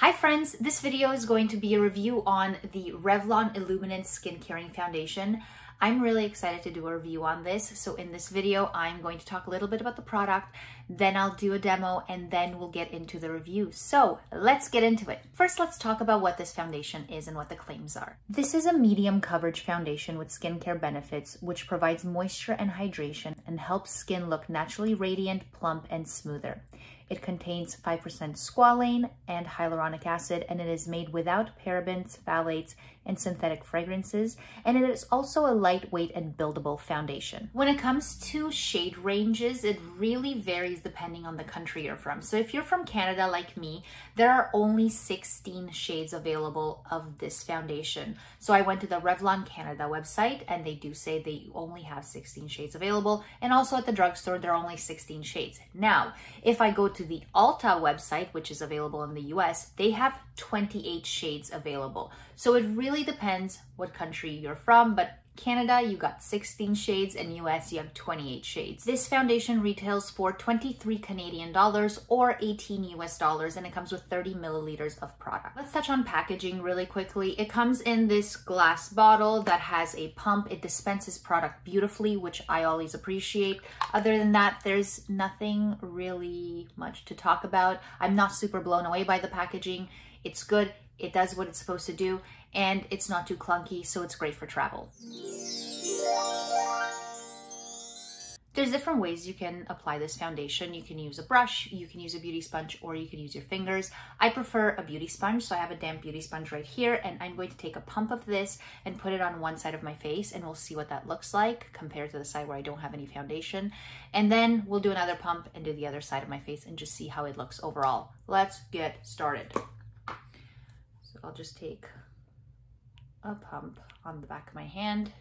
Hi friends, this video is going to be a review on the Revlon Illuminance Skin Caring Foundation. I'm really excited to do a review on this. So in this video, I'm going to talk a little bit about the product, then I'll do a demo, and then we'll get into the review. So let's get into it. First, let's talk about what this foundation is and what the claims are. This is a medium coverage foundation with skincare benefits, which provides moisture and hydration and helps skin look naturally radiant, plump, and smoother. It contains 5% squalane and hyaluronic acid, and it is made without parabens, phthalates, and synthetic fragrances, and it is also a lightweight and buildable foundation. When it comes to shade ranges, it really varies depending on the country you're from. So if you're from Canada like me, there are only 16 shades available of this foundation. So I went to the Revlon Canada website, and they do say they only have 16 shades available, and also at the drugstore, there are only 16 shades. Now, if I go to the Ulta website, which is available in the US, they have 28 shades available. So it really depends what country you're from, but Canada, you got 16 shades, and US, you have 28 shades. This foundation retails for 23 Canadian dollars or 18 US dollars, and it comes with 30 milliliters of product. Let's touch on packaging really quickly. It comes in this glass bottle that has a pump. It dispenses product beautifully, which I always appreciate. Other than that, there's nothing really much to talk about. I'm not super blown away by the packaging. It's good. It does what it's supposed to do, and it's not too clunky, so it's great for travel. There's different ways you can apply this foundation. You can use a brush, you can use a beauty sponge, or you can use your fingers. I prefer a beauty sponge, so I have a damp beauty sponge right here, and I'm going to take a pump of this and put it on one side of my face, and we'll see what that looks like compared to the side where I don't have any foundation. And then we'll do another pump and do the other side of my face and just see how it looks overall. Let's get started. So I'll just take a pump on the back of my hand.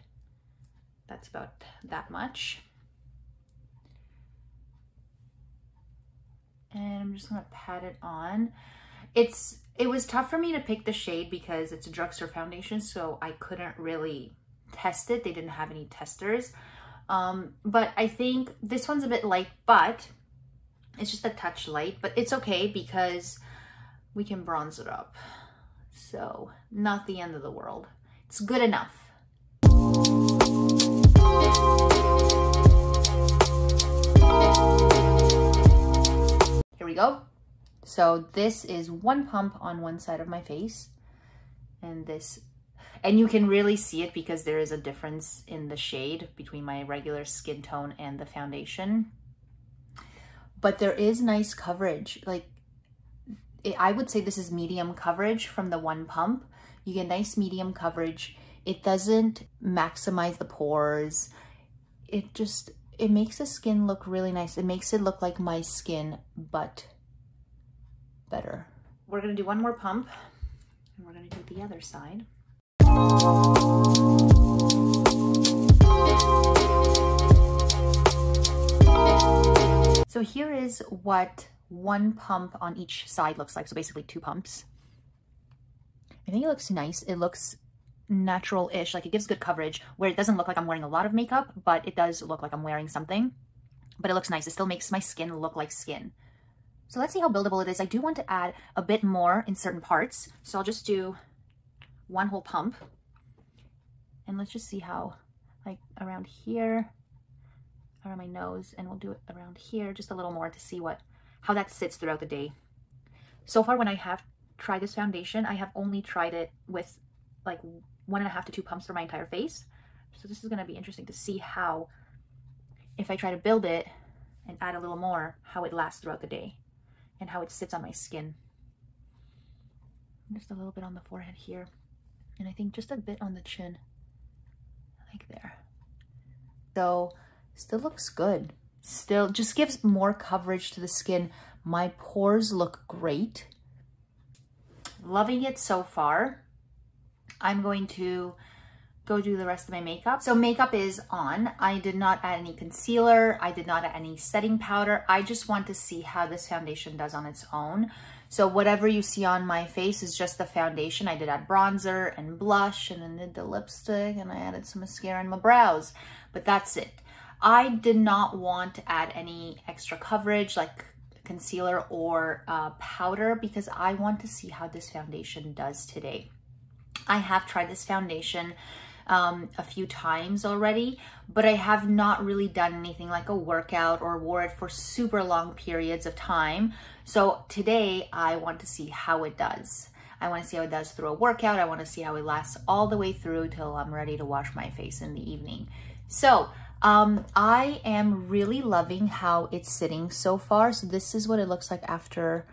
That's about that much. And I'm just gonna pat it on. It was tough for me to pick the shade because it's a drugstore foundation, so I couldn't really test it. They didn't have any testers. But I think this one's a bit light, but it's just a touch light, but it's okay because we can bronze it up. So not the end of the world. It's good enough. Here we go. So this is one pump on one side of my face, and you can really see it because there is a difference in the shade between my regular skin tone and the foundation. But there is nice coverage. Like, I would say this is medium coverage from the one pump. You get nice medium coverage. It doesn't maximize the pores. It makes the skin look really nice. It makes it look like my skin, but better. We're gonna do one more pump, and we're gonna do the other side. So here is what one pump on each side looks like. So basically 2 pumps. I think it looks nice. It looks natural-ish, like it gives good coverage where it doesn't look like I'm wearing a lot of makeup, but it does look like I'm wearing something. But it looks nice. It still makes my skin look like skin. So let's see how buildable it is. I do want to add a bit more in certain parts. So I'll just do one whole pump. And let's just see how, like around here, around my nose, and we'll do it around here just a little more to see how that sits throughout the day. So far, when I have tried this foundation, I have only tried it with like 1.5 to 2 pumps for my entire face. So this is going to be interesting to see how, if I try to build it and add a little more, how it lasts throughout the day and how it sits on my skin. Just a little bit on the forehead here, and I think just a bit on the chin, like there. So still looks good. Still just gives more coverage to the skin. My pores look great. Loving it so far. I'm going to go do the rest of my makeup. So makeup is on. I did not add any concealer. I did not add any setting powder. I just want to see how this foundation does on its own. So whatever you see on my face is just the foundation. I did add bronzer and blush, and then did the lipstick, and I added some mascara on my brows, but that's it. I did not want to add any extra coverage, like concealer or powder because I want to see how this foundation does today. I have tried this foundation a few times already, but I have not really done anything like a workout or wore it for super long periods of time. So today I want to see how it does. I want to see how it does through a workout. I want to see how it lasts all the way through till I'm ready to wash my face in the evening. So I am really loving how it's sitting so far. So this is what it looks like after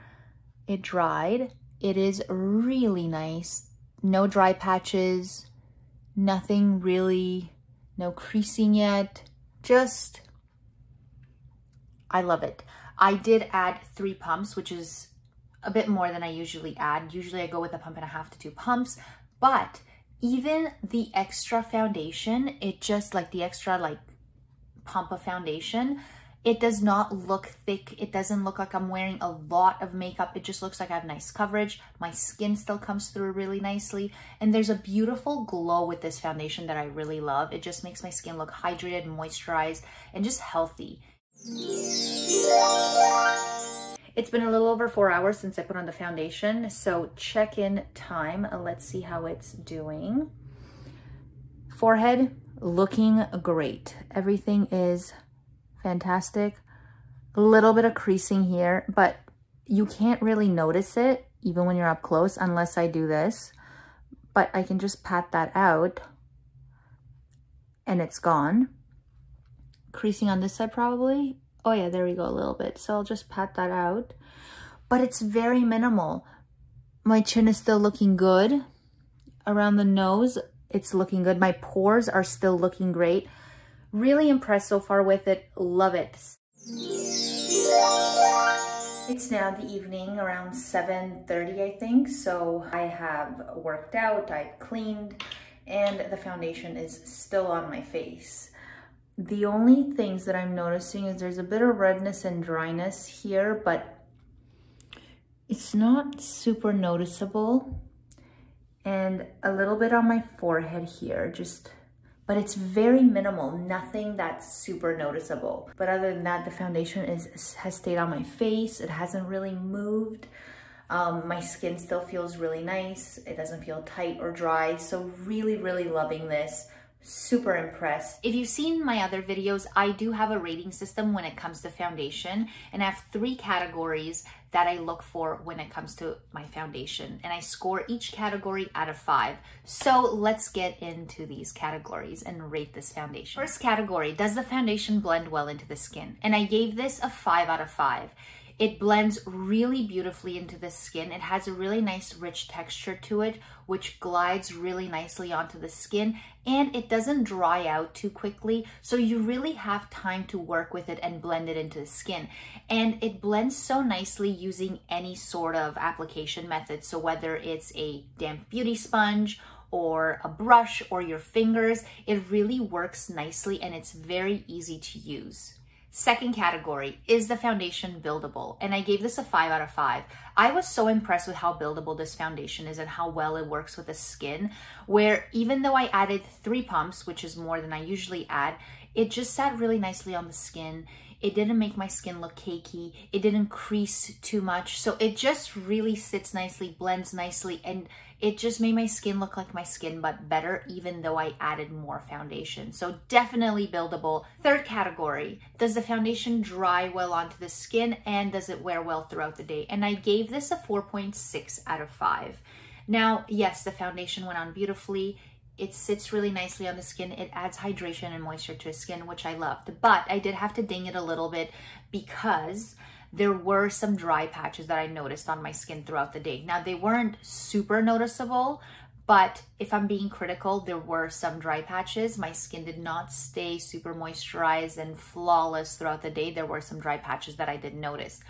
it dried. It is really nice. No dry patches, nothing really, no creasing yet. Just, I love it. I did add 3 pumps, which is a bit more than I usually add. Usually I go with 1.5 to 2 pumps, but even the extra foundation, it just like the extra like pump of foundation, it does not look thick. It doesn't look like I'm wearing a lot of makeup. It just looks like I have nice coverage. My skin still comes through really nicely. And there's a beautiful glow with this foundation that I really love. It just makes my skin look hydrated, moisturized, and just healthy. It's been a little over 4 hours since I put on the foundation, so check-in time. Let's see how it's doing. Forehead, looking great. Everything is fantastic. A little bit of creasing here, but you can't really notice it even when you're up close unless I do this. But I can just pat that out and it's gone. Creasing on this side probably. Oh yeah, there we go, a little bit. So I'll just pat that out, but it's very minimal. My chin is still looking good. Around the nose, it's looking good. My pores are still looking great. Really impressed so far with it. Love it. It's now the evening, around 7:30, I think. So I have worked out, I've cleaned, and the foundation is still on my face. The only things that I'm noticing is there's a bit of redness and dryness here, but it's not super noticeable. And a little bit on my forehead here, but it's very minimal, nothing that's super noticeable. But other than that, the foundation has stayed on my face. It hasn't really moved. My skin still feels really nice. It doesn't feel tight or dry. So really, really loving this. Super impressed. If you've seen my other videos, I do have a rating system when it comes to foundation, and I have 3 categories that I look for when it comes to my foundation, and I score each category out of 5. So let's get into these categories and rate this foundation. First category, does the foundation blend well into the skin? And I gave this a 5 out of 5. It blends really beautifully into the skin. It has a really nice rich texture to it, which glides really nicely onto the skin, and it doesn't dry out too quickly. So you really have time to work with it and blend it into the skin. And it blends so nicely using any sort of application method. So whether it's a damp beauty sponge or a brush or your fingers, it really works nicely and it's very easy to use. Second category, is the foundation buildable? And I gave this a 5 out of 5. I was so impressed with how buildable this foundation is and how well it works with the skin, where even though I added 3 pumps, which is more than I usually add, it just sat really nicely on the skin. It didn't make my skin look cakey. It didn't crease too much. So it just really sits nicely, blends nicely, and it just made my skin look like my skin, but better, even though I added more foundation. So definitely buildable. Third category, does the foundation dry well onto the skin and does it wear well throughout the day? And I gave this a 4.6 out of 5. Now, yes, the foundation went on beautifully. It sits really nicely on the skin. It adds hydration and moisture to the skin, which I loved. But I did have to ding it a little bit because there were some dry patches that I noticed on my skin throughout the day. Now, they weren't super noticeable, but if I'm being critical, there were some dry patches. My skin did not stay super moisturized and flawless throughout the day. There were some dry patches that I did notice.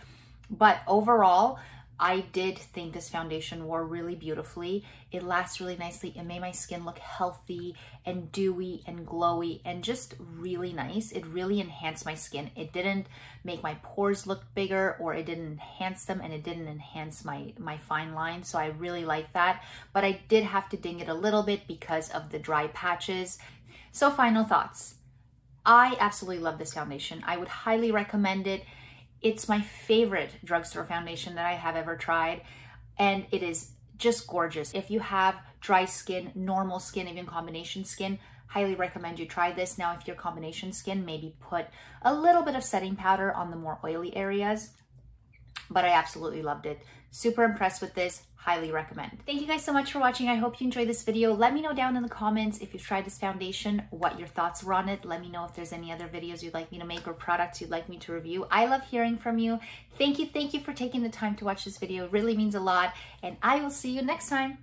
But overall, I did think this foundation wore really beautifully. It lasts really nicely. It made my skin look healthy and dewy and glowy and just really nice. It really enhanced my skin. It didn't make my pores look bigger, or it didn't enhance them, and it didn't enhance my fine lines. So I really like that. But I did have to ding it a little bit because of the dry patches. So final thoughts. I absolutely love this foundation. I would highly recommend it. It's my favorite drugstore foundation that I have ever tried, and it is just gorgeous. If you have dry skin, normal skin, even combination skin, highly recommend you try this. Now, if you're combination skin, maybe put a little bit of setting powder on the more oily areas, but I absolutely loved it. Super impressed with this, highly recommend. Thank you guys so much for watching. I hope you enjoyed this video. Let me know down in the comments if you've tried this foundation, what your thoughts were on it. Let me know if there's any other videos you'd like me to make or products you'd like me to review. I love hearing from you. Thank you for taking the time to watch this video. It really means a lot, and I will see you next time.